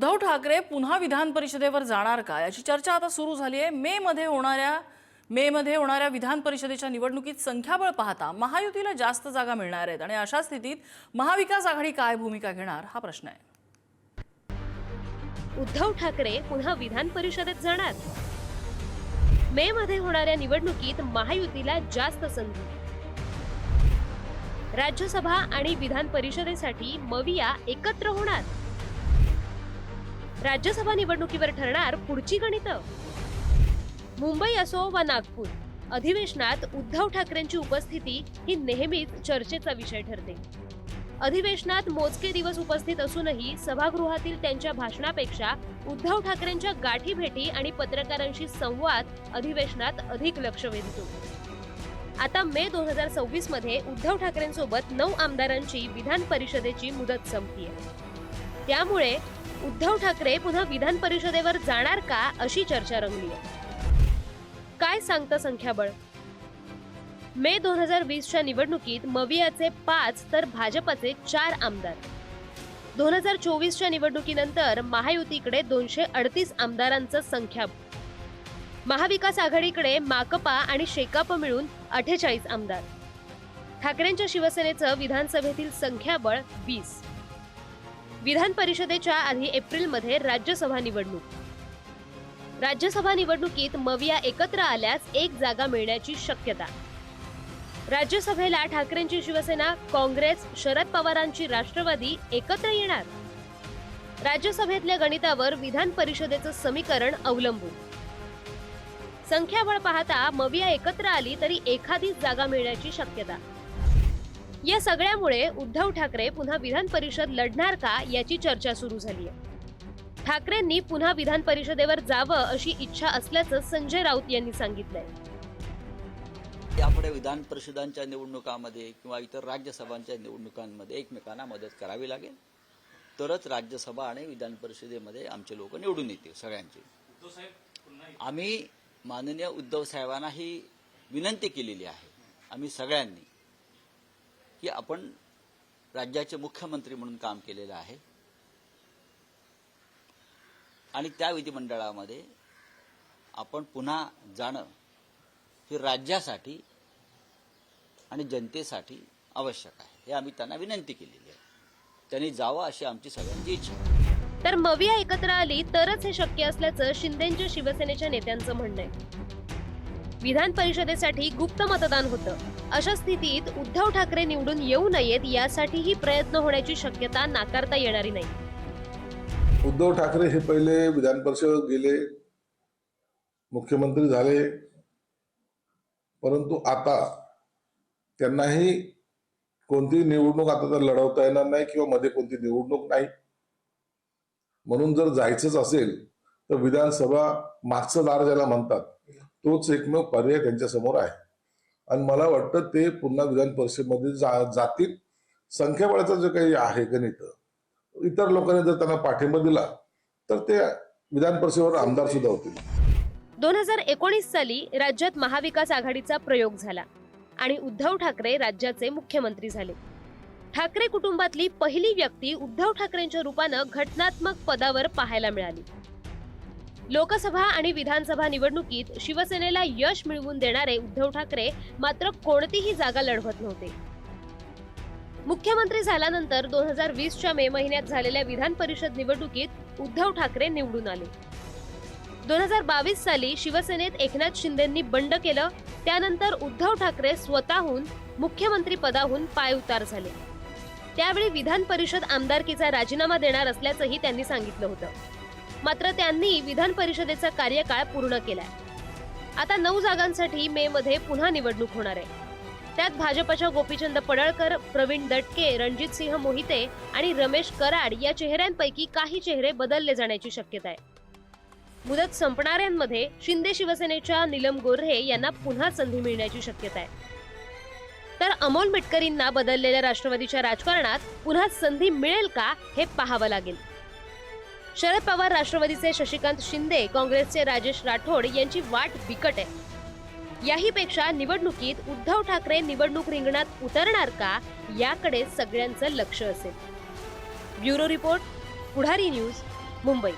उद्धव ठाकरे पुन्हा विधान परिषदेवर जाणार का याची चर्चा आता सुरू झाली आहे। मे मध्ये होणाऱ्या विधान परिषदेच्या निवडणुकीत संख्याबळ पाहता महायुतीला जास्त जागा मिळणार आहेत आणि अशा स्थितीत महाविकास आघाडी काय भूमिका घेणार हा प्रश्न आहे। उद्धव ठाकरे पुन्हा विधान परिषदेत जाणार। मे मध्ये होणाऱ्या निवडणुकीत महायुतीला जास्त संधी। राज्यसभा आणि विधान परिषदेसाठी मविया एकत्र होणार। राज्यसभा निवडणुकीवर ठरणार पुढची गणितं। मुंबई असो वा नागपूर, अधिवेशनात उद्धव ठाकरेंची उपस्थिती ही नेहमीच चर्चेचा विषय ठरते। अधिवेशनात मोजके दिवस उपस्थित असूनही सभागृहातील त्यांच्या भाषणापेक्षा उद्धव ठाकरेंच्या गाठी भेटी आणि पत्रकारांशी संवाद अधिवेशनात अधिक लक्ष वेधतो। आता मे 2026 मध्ये उद्धव ठाकरेंसोबत 9 आमदारांची विधान परिषदेची मुदत संपलीये। त्यामुळे उद्धव ठाकरे पुन्हा विधान परिषदेवर जाणार का अशी चर्चा रंगली आहे। काय सांगतं संख्याबळ? मे 2020च्या निवडणुकीत मवियाचे 5 तर भाजपचे 4 आमदार। 2024च्या निवडणुकीनंतर महायुतीकडे 238 आमदारांचं संख्याबळ। महाविकास आघाडीकडे माकपा आणि शेकाप मिळून 48 आमदार। ठाकरेंच्या शिवसेनेचं विधानसभेतील संख्याबळ 20। विधान परिषदेच्या आधी एप्रिलमध्ये राज्यसभा निवडणूक। राज्यसभा निवडणुकीत मविया एकत्र आल्यास 1 जागा मिळण्याची शक्यता। राज्यसभेला ठाकरेंची शिवसेना, काँग्रेस, शरद पवारांची राष्ट्रवादी एकत्र येणार। राज्यसभेतल्या गणितावर विधान परिषदेचं समीकरण अवलंबून। संख्याबळ पाहता मविया एकत्र आली तरी एखादीच जागा मिळण्याची शक्यता। या सगळ्यामुळे उद्धव ठाकरे पुन्हा विधान परिषद लढणार का याची चर्चा सुरू झाली आहे। ठाकरेंनी पुन्हा विधान परिषदेवर जावं अशी इच्छा असल्याचं संजय राऊत यांनी सांगितलंय। यापुढे विधान परिषदांच्या निवडणुकांमध्ये किंवा इतर राज्यसभांच्या निवडणुकांमध्ये एकमेकांना मदत करावी लागेल, तरच राज्यसभा आणि विधान परिषदेमध्ये आमचे लोक निवडून येतील सगळ्यांचे। आम्ही माननीय उद्धव साहेबांना ही विनंती केलेली आहे, आम्ही सगळ्यांनी, की आपण राज्याचे मुख्यमंत्री म्हणून काम केलेलं आहे आणि त्या विधिमंडळामध्ये आपण पुन्हा जाणं हे राज्यासाठी आणि जनतेसाठी आवश्यक आहे, हे आम्ही त्यांना विनंती केलेली आहे। त्यांनी जावं अशी आमची सगळ्यांची इच्छा आहे। तर मविया एकत्र आली तरच हे शक्य असल्याचं शिंदेंच्या शिवसेनेच्या नेत्यांचं म्हणणं आहे। विधान परिषदेसाठी गुप्त मतदान होतं। अशा स्थितीत उद्धव ठाकरे निवडून येऊ नयेत यासाठीही प्रयत्न होण्याची शक्यता नाकारता येणारी नाही। उद्धव ठाकरे हे पहिले विधान परिषद गेले, मुख्यमंत्री झाले, परंतु आता त्यांनाही कोणती निवडणूक आता तर लढवता येणार नाही किंवा मध्ये कोणती निवडणूक नाही, म्हणून जर जायचंच असेल तर विधानसभा मागचं दार ज्याला म्हणतात तोच एकमेव पर्याय त्यांच्या समोर आहे आणि मला वाटतं ते पुन्हा विधान परिषदेमध्ये जातील। संख्याबळाचं जे काही आहे गणित, इतर लोकांनी जर त्यांना पाठिंबा दिला तर ते विधान परिषदेवर आमदार सुद्धा होतील। 2019 साली राज्यात महाविकास आघाडीचा प्रयोग झाला आणि उद्धव ठाकरे राज्याचे मुख्यमंत्री झाले। ठाकरे कुटुंबातली पहिली व्यक्ती उद्धव ठाकरेंच्या रूपानं घटनात्मक पदावर पाहायला मिळाली। लोकसभा आणि विधानसभा निवडणुकीत शिवसेनेला यश मिळवून देणारे उद्धव ठाकरे मात्र कोणतीही जागा लढवत नव्हते। मुख्यमंत्री झाल्यानंतर 2020च्या मे महिन्यात झालेल्या विधान परिषद निवडणुकीत उद्धव ठाकरे निवडून आले। 2022 साली शिवसेनेत एकनाथ शिंदेंनी बंड केलं, त्यानंतर उद्धव ठाकरे स्वतःहून मुख्यमंत्री पदाहून पायउतार झाले। त्यावेळी विधान परिषद आमदारकीचा राजीनामा देणार असल्याचंही त्यांनी सांगितलं होतं, मात्र त्यांनी विधान परिषदेचा कार्यकाळ पूर्ण केलाय। आता 9 जागांसाठी मे मध्ये पुन्हा निवडणूक होणार आहे। त्यात भाजपच्या गोपीचंद पडळकर, प्रवीण दटके, रणजित सिंह मोहिते आणि रमेश कराड या चेहऱ्यांपैकी काही चेहरे बदलले जाण्याची शक्यता आहे। मुदत संपणाऱ्यांमध्ये शिंदे शिवसेनेच्या नीलम गोऱ्हे यांना पुन्हा संधी मिळण्याची शक्यता आहे, तर अमोल मिटकरींना बदललेल्या राष्ट्रवादीच्या राजकारणात पुन्हा संधी मिळेल का हे पाहावं लागेल। शरद पवार राष्ट्रवादीचे शशिकांत शिंदे, काँग्रेसचे राजेश राठोड यांची वाट बिकट आहे। याहीपेक्षा निवडणुकीत उद्धव ठाकरे निवडणूक रिंगणात उतरणार का याकडे सगळ्यांचं लक्ष असेल। ब्युरो रिपोर्ट, पुढारी न्यूज, मुंबई.